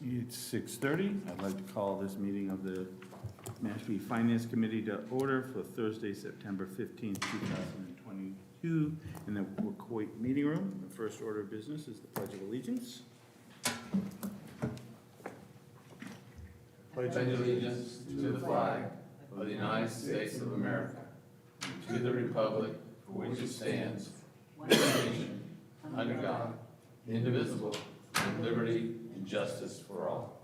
It's 6:30. I'd like to call this meeting of the Mashpee Finance Committee to order for Thursday, September 15th, 2022, in the Wacoit Meeting Room. The first order of business is the Pledge of Allegiance. Pledge allegiance to the flag of the United States of America, and to the republic for which it stands, one nation, under God, indivisible, with liberty and justice for all.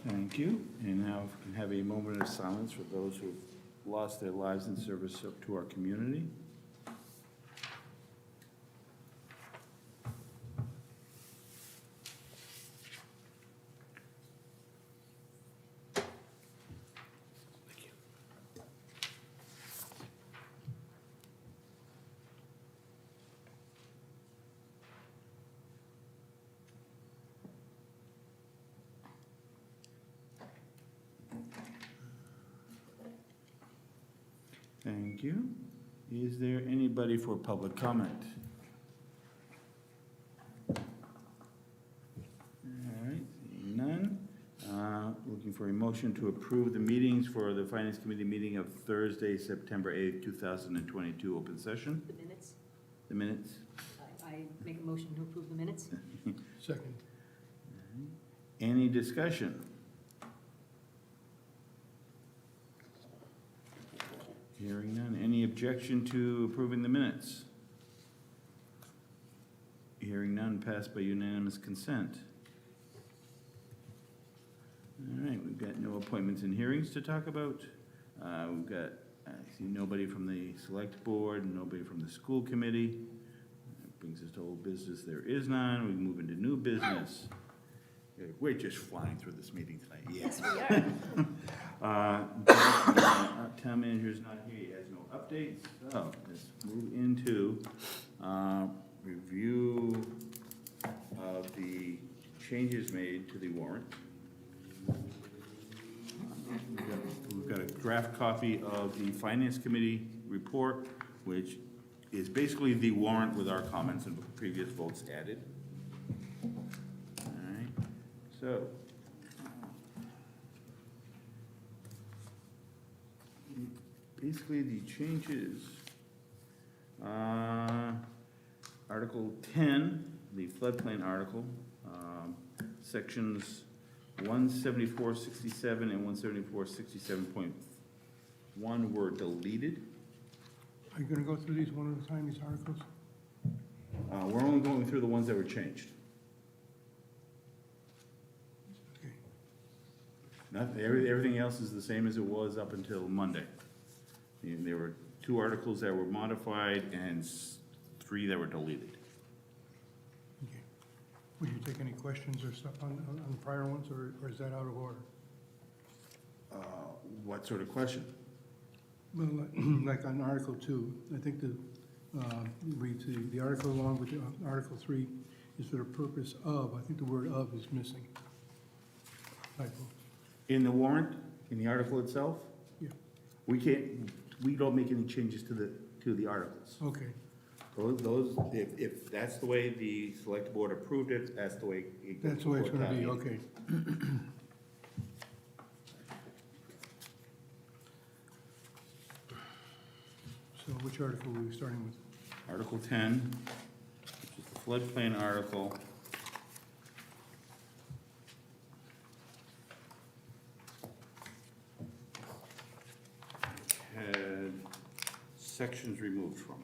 Thank you. And now if we can have a moment of silence for those who have lost their lives in service to our community. Thank you. Is there anybody for public comment? All right, seeing none. Looking for a motion to approve the meetings for the Finance Committee meeting of Thursday, September 8th, 2022, open session. The minutes? The minutes. I make a motion to approve the minutes. Second. Any discussion? Hearing none. Any objection to approving the minutes? Hearing none, passed by unanimous consent. All right, we've got no appointments and hearings to talk about. We've got, I see nobody from the select board, nobody from the school committee. That brings us to old business. There is none. We move into new business. We're just flying through this meeting tonight. Yes, we are. Town manager's not here, he has no updates, so let's move into review of the changes made to the warrant. We've got a draft copy of the Finance Committee report, which is basically the warrant with our comments and previous votes added. All right, so basically, the changes, Article 10, the floodplain article, sections 174.67 and 174.67.1 were deleted. Are you gonna go through these one at a time, these articles? We're only going through the ones that were changed. Okay. Everything else is the same as it was up until Monday. There were 2 articles that were modified and 3 that were deleted. Okay. Would you take any questions or stuff on prior ones, or is that out of order? What sort of question? Well, like on Article 2, I think the article along with Article 3 is for the purpose of, I think the word of is missing. Typo. In the warrant, in the article itself? Yeah. We don't make any changes to the articles. Okay, Those, if that's the way the select board approved it, that's the way it goes. that's the way it's before gonna be, town okay. So which article are we starting with? meeting. Article 10, which is the floodplain article. Had sections removed from it.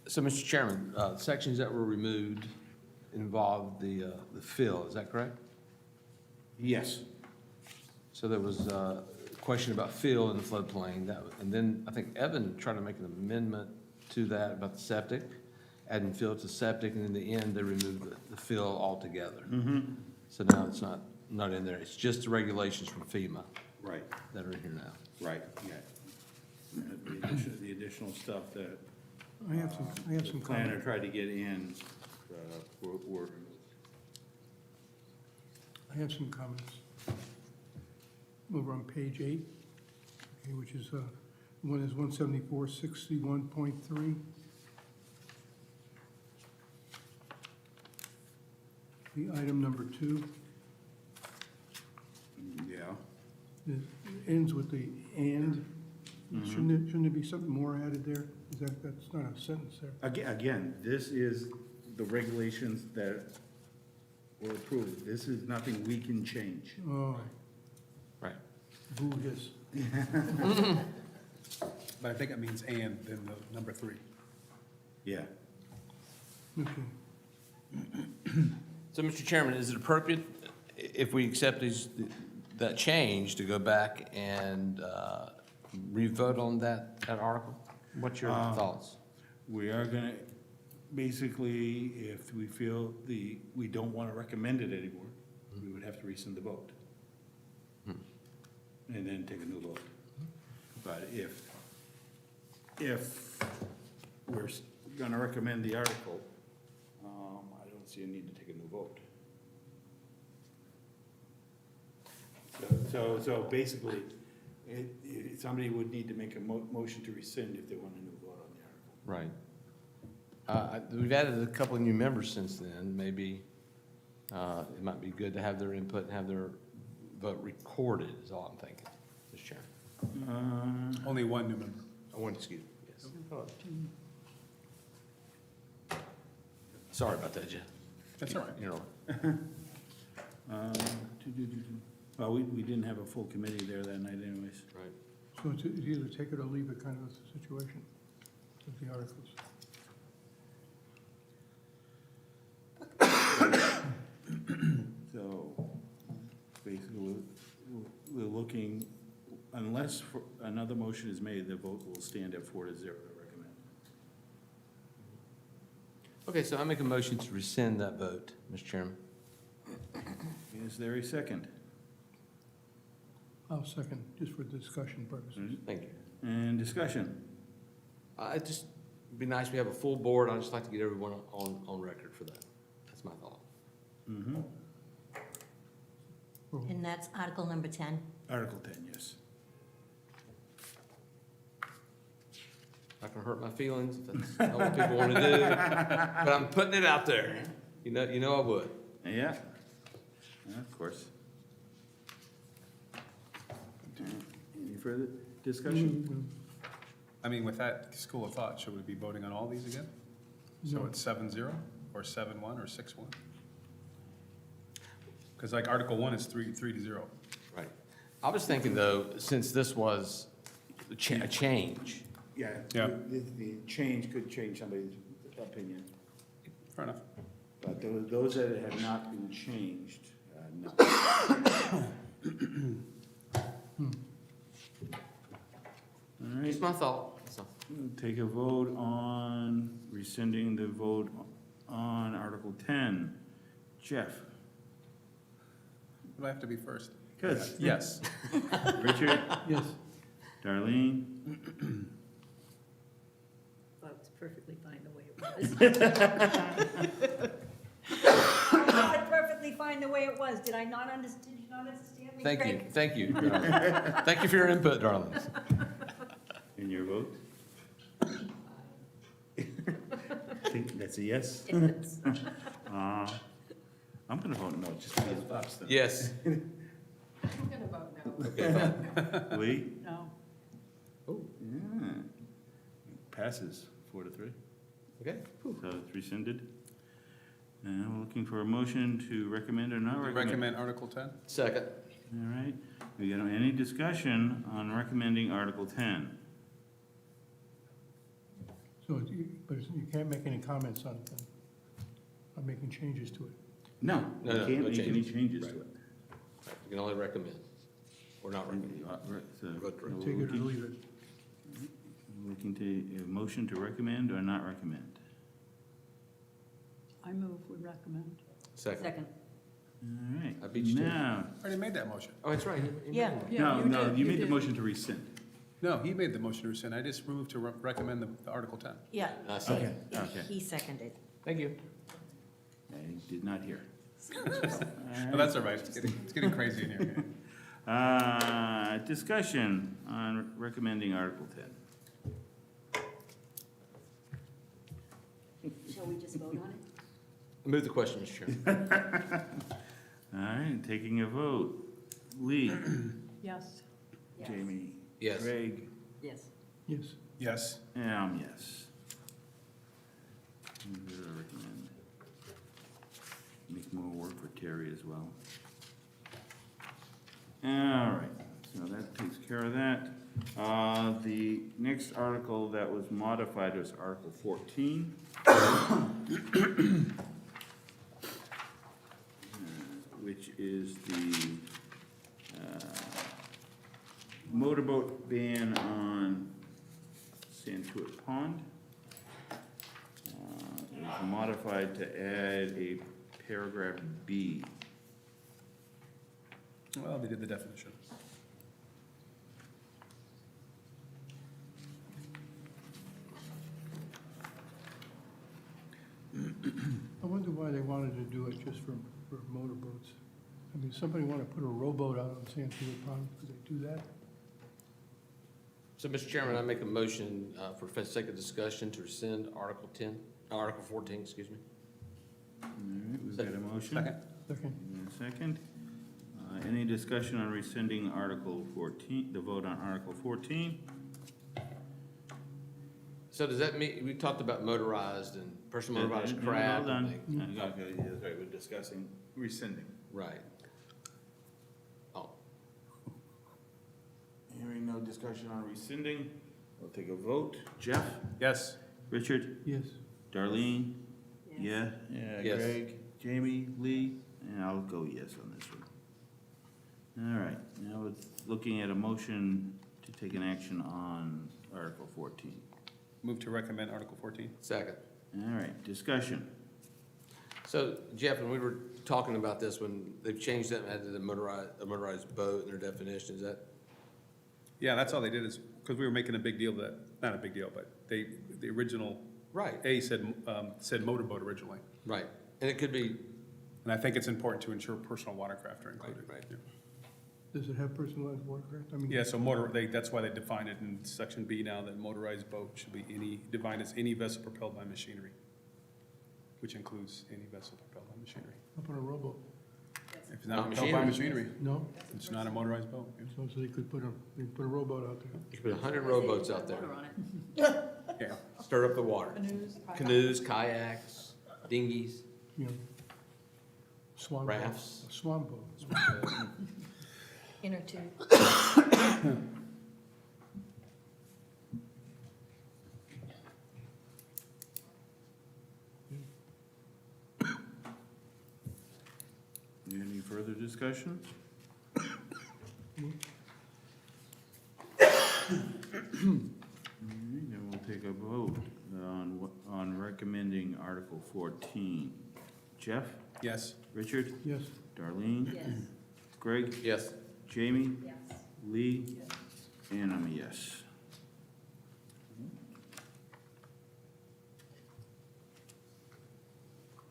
So, Mr. Chairman, sections that were removed involved the fill, is that correct? Yes. So there was a question about fill in the floodplain, and then I think Evan tried to make an amendment to that about the septic, adding fill to septic, and in the end, they removed the fill altogether. So now it's not in there, it's just the regulations from FEMA Right, that are in here now. right, yeah. the additional stuff that I have some the planner comments. tried to get in, were I have some comments. Over on page 8, okay, which is, one is 17461.3. The item number 2, yeah. it ends with the "and." Shouldn't there be something more added there? That's not a sentence there. Again, this is the regulations that were approved. This is nothing we can change. Oh, Right. boo hiss. But I think it means and, then the number 3. Yeah. Okay. So, Mr. Chairman, is it appropriate, if we accept that change, to go back and re-vote on that article? What's your thoughts? We are gonna, basically, if we feel we don't want to recommend it anymore, we would have to rescind the vote. And then take a new vote. But if we're gonna recommend the article, I don't see a need to take a new vote. So basically, somebody would need to make a motion to rescind if they want a new vote on the article. Right. We've added a couple of new members since then. Maybe it might be good to have their input and have their vote recorded, is all I'm thinking, Mr. Chairman. Only one new member. Excuse me, yes. Sorry about that, Jeff. That's all right. You know, Well, we didn't have a full committee there that night anyways. right. So it's either take it or leave it kind of a situation with the articles. So basically, we're looking, unless another motion is made, the vote will stand at 4-0 to recommend. Okay, so I make a motion to rescind that vote, Mr. Chairman. Is there a second? I'll second, just for discussion purposes. Thank you. And discussion? It just be nice, we have a full board. I'd just like to get everyone on record for that. That's my thought. Mm-hmm. And that's Article number 10. Article 10, yes. Not gonna hurt my feelings if that's not what people want to do, but I'm putting it out there. You know I would. Yeah, of course. Any further discussion? I mean, with that school of thought, should we be voting on all these again? So No. it's 7-0, or 7-1, or 6-1? Because like Article 1 is 3-0. Right. I was thinking, though, since this was a change, Yeah. Yeah. The change could change somebody's opinion, Fair enough. but those that have not been changed, no. All right. just my thought. That's all. Take a vote on rescinding the vote on Article 10. Jeff? Do I have to be first? Good. Yes. Richard? Yes. Darlene? Thought it was perfectly fine the way it was. I thought it perfectly fine the way it was. Did I not understand? Did you not understand me, Craig? Thank you. Thank you for your input, darlings. And your vote? That's a yes? Yes. I'm gonna vote no, just because of us. then. Yes. I'm gonna vote no. Okay, fine. Lee? No. Yeah. Passes 4-3, Okay. so it's rescinded. And we're looking for a motion to recommend or not recommend. Recommend Article 10? Second. All right, we got any discussion on recommending Article 10? So, but you can't make any comments on making changes to it. No, No, we no, can't no make any changes. changes to Right. it. You can only recommend, or not recommend. So, Vote for it. we're Take it or looking- leave it. Looking to, a motion to recommend or not recommend? I move we recommend. Second. Second. All right. I beat you to it. Now, I already made that motion. Oh, that's right. Yeah. Yeah, no, you no, did, you you made the did. motion to rescind. No, he made the motion to rescind. I just moved to recommend the Article 10. Yeah. Okay, okay. He seconded. Thank you. I did not hear. Oh, that's all right. It's getting crazy in here. Discussion on recommending Article 10. Shall we just vote on it? Move the question, Mr. Chairman. All right, taking a vote. Lee, Yes. Jamie, Yes. Greg, Yes. Yes. Yes. and I'm yes. I'm gonna recommend. Make more work for Terry as well. All right, so that takes care of that. The next article that was modified was Article 14. Which is the motorboat ban on Santuit Pond. It was modified to add a paragraph B. Well, they did the definition. I wonder why they wanted to do it just for motorboats. I mean, somebody want to put a rowboat out on Santuit Pond, could they do that? So, Mr. Chairman, I make a motion for sake of discussion to rescind Article 14, excuse me. All right, we've got a motion. Second. Second. And a second. Any discussion on rescinding Article 14, the vote on Article 14? So does that mean, we talked about motorized and personal motorized No, craft? Hold and on. things. Okay, yeah, that's right, we're discussing rescinding. Right. Oh, Hearing no discussion on rescinding, we'll take a vote. Jeff? Yes. Richard? Yes. Darlene? Yeah? Yeah, Yes. Greg? Jamie? Lee? And I'll go yes on this one. All right, now it's looking at a motion to take an action on Article 14. Move to recommend Article 14. second. All right, discussion. So Jeff, when we were talking about this, when they've changed that and added a motorized boat in their definition, is that, Yeah, that's all they did is, because we were making a big deal that, not a big deal, but the original right, A said motorboat originally. right. And it could be, And I think it's important to ensure personal watercraft are included. Right, right. Does it have personalized watercraft? I mean. Yeah, so that's why they define it in section B now, that motorized boat should be defined as any vessel propelled by machinery, which includes any vessel propelled by machinery. How about a rowboat? If it's not Not propelled by machinery. machinery, No? it's not a motorized boat. So they could put a rowboat out there. you could put 100 rowboats out there, Motor on it. Yeah. stir up the water. Canoes, kayaks, dinghies, You know, swan boat. rafts. A swan boat. Inner tube. Any further discussion? All right, then we'll take a vote on recommending Article 14. Jeff? Yes. Richard? Yes. Darlene? Yes. Greg? Yes. Jamie? Yes. Lee? And I'm a yes.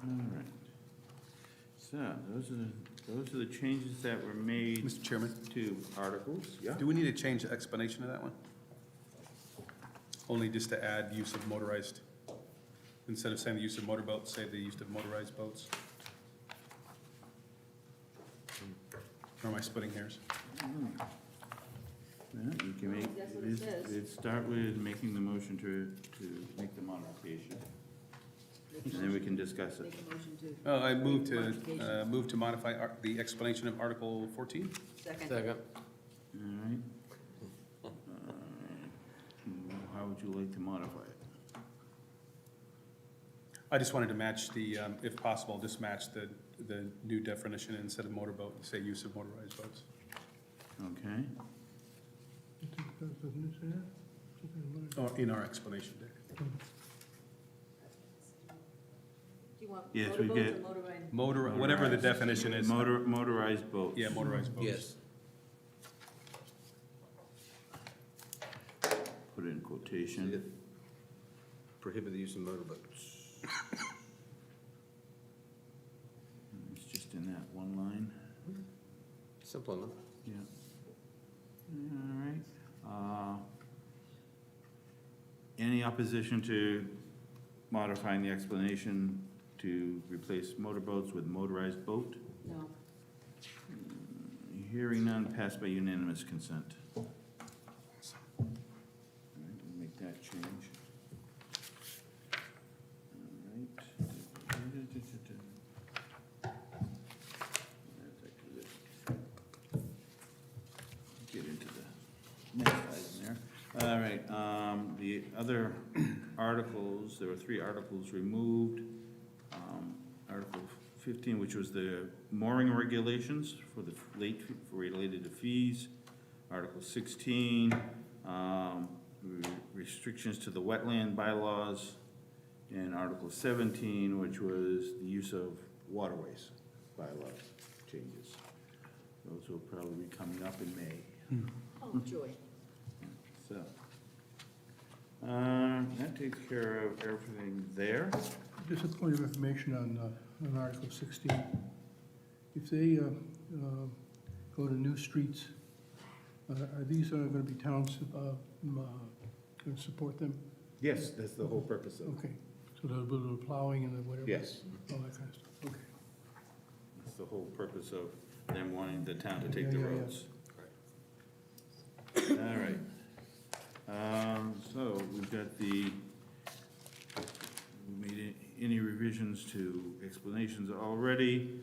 All right. So, those are the changes that were made Mr. Chairman, to articles. Yeah. do we need to change the explanation of that one? Only just to add use of motorized, instead of saying the use of motorboats, say the use of motorized boats? Or am I splitting hairs? Yeah, you can make, That's what it says. let's start with making the motion to make the modification, and then we can discuss it. Make a motion to. Oh, I Modification. move to modify the explanation of Article 14. Second. Second. All right. How would you like to modify it? I just wanted to match the, if possible, just match the new definition instead of motorboat, say use of motorized boats. Okay, Doesn't it say that? Or in our explanation there. Do you want Yes, we motorboats get- or motorized? Motor, whatever the definition is. motorized boats. Yeah, motorized boats. Yes. put it in See quotation. it? Prohibit the use of motorboats. It's just in that one line. Simple enough. Yeah. All right. Any opposition to modifying the explanation to replace motorboats with motorized boat? No. Hearing none, passed by unanimous consent. All right, we'll make that change. All right. That's actually it. Get into the next item there. All right, the other articles, there were 3 articles removed. Article 15, which was the mooring regulations for the related to fees. Article 16, restrictions to the wetland bylaws. And Article 17, which was the use of waterways bylaw changes. Those will probably be coming up in May. Oh, joy. So, that takes care of everything there. Just a point of information on Article 16. If they go to new streets, are these going to be towns going to support them? Yes, that's the whole purpose of it. Okay, so they'll do the plowing and the whatever? Yes, All that kind of stuff, okay. that's the whole purpose of them wanting the town to take Yeah, the yeah, yeah. roads. All right. So we've got we made any revisions to explanations already.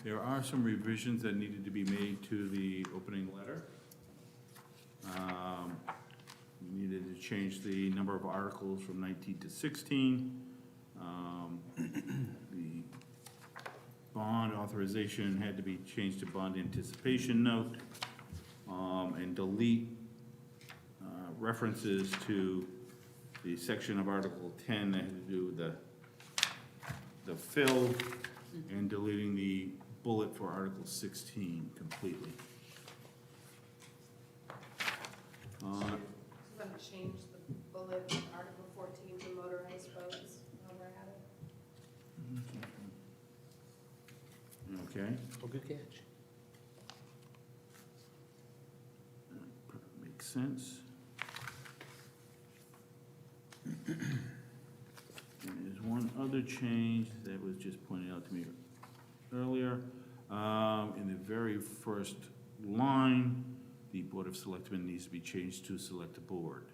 There are some revisions that needed to be made to the opening letter. We needed to change the number of articles from 19 to 16. The bond authorization had to be changed to bond anticipation note, and delete references to the section of Article 10 that had to do with the fill, and deleting the bullet for Article 16 completely. So we're gonna change the bullet in Article 14 to motorized boats while we're at it. Okay, Oh, good catch. makes sense. And there's one other change that was just pointed out to me earlier. In the very first line, the Board of Selectmen needs to be changed to Select Board.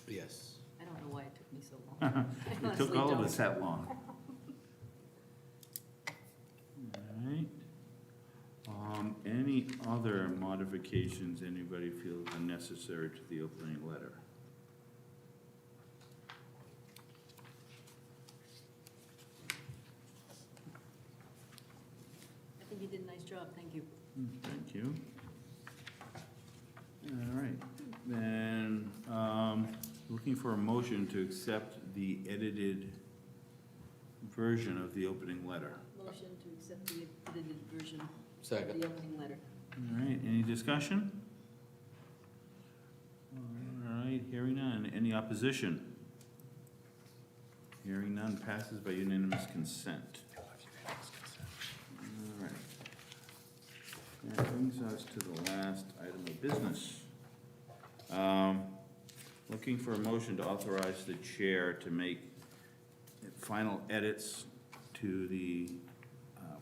Yes. I don't know why it took me so long. I It took honestly all of don't. us that long. All right. Any other modifications anybody feels are necessary to the opening letter? I think you did a nice job, thank you. Thank you. All right, then, looking for a motion to accept the edited version of the opening letter. Motion to accept the edited version of Second. the opening letter. All right, any discussion? All right, hearing none. Any opposition? Hearing none, passes by unanimous consent. All right. That brings us to the last item of business. Looking for a motion to authorize the chair to make final edits to the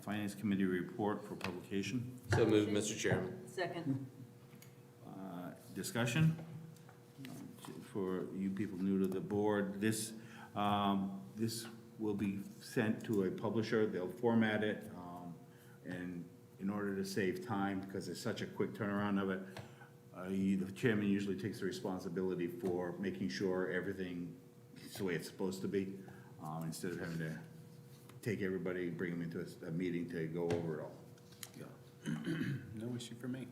Finance Committee report for publication. So moved, Mr. Chairman. Second. Discussion? For you people new to the board, this will be sent to a publisher, they'll format it, and in order to save time, because it's such a quick turnaround of it, the chairman usually takes the responsibility for making sure everything is the way it's supposed to be, instead of having to take everybody, bring them into a meeting to go over it all. No issue for me.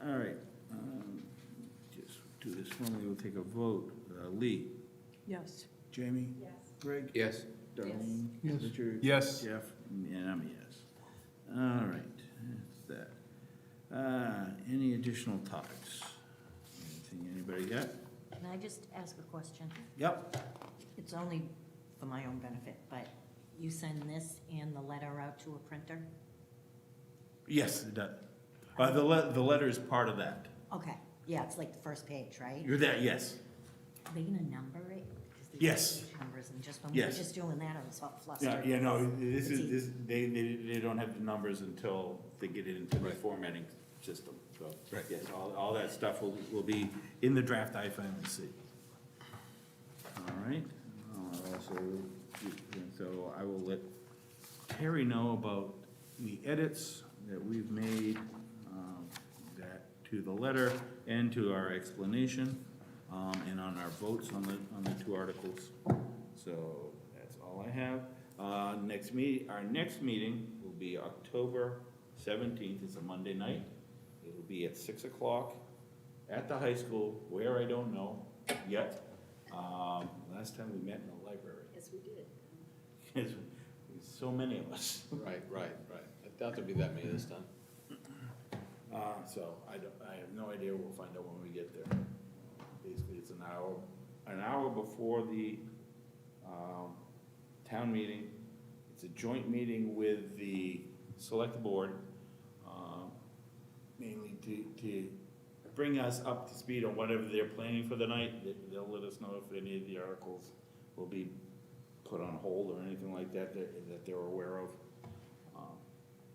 All right, just do this formally, we'll take a vote. Lee? Yes. Jamie? Yes. Greg? Yes. Darlene? Yes. Richard? Yes. Jeff? And I'm a yes. All right, that's that. Any additional topics? Anything anybody got? Can I just ask a question? Yep. It's only for my own benefit, but you send this and the letter out to a printer? Yes, it does. The letter is part of that. Okay, yeah, it's like the first page, right? You're that, yes. Are they gonna number it? 'Cause there's Yes. page numbers, and just when we were Yes. just doing that, I was all Yeah, flustered. yeah, no, they don't have the numbers until they get it into the Right. formatting system, so. Right. Yes, all that stuff will be in the draft I finally see. All right, so I will let Terry know about the edits that we've made, that to the letter and to our explanation, and on our votes on the two articles. So that's all I have. Our next meeting will be October 17th, it's a Monday night. It'll be at 6 o'clock at the high school, where I don't know yet. Last time we met in the library, Yes, we did. because there's so many of us. Right. I doubt there'll be that many this time. So I have no idea, we'll find out when we get there. Basically, it's an hour before the, town meeting. It's a joint meeting with the select board, mainly to bring us up to speed on whatever they're planning for the night. They'll let us know if any of the articles will be put on hold or anything like that, that they're aware of,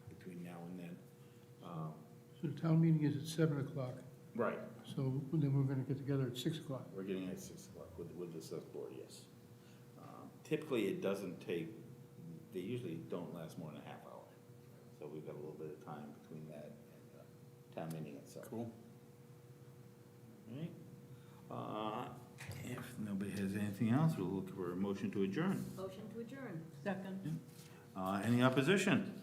between now and then. So the town meeting is at 7 o'clock, Right. so then we're gonna get together at 6 o'clock. We're getting at 6 o'clock with the select board, yes. Typically, it doesn't take, they usually don't last more than a half hour. So we've got a little bit of time between that and town meeting itself. Cool. All right. If nobody has anything else, we'll look for a motion to adjourn. Motion to adjourn. Second. Any opposition?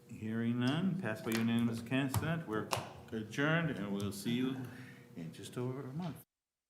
Hearing none, passed by unanimous consent, we're adjourned, and we'll see you in just over a month.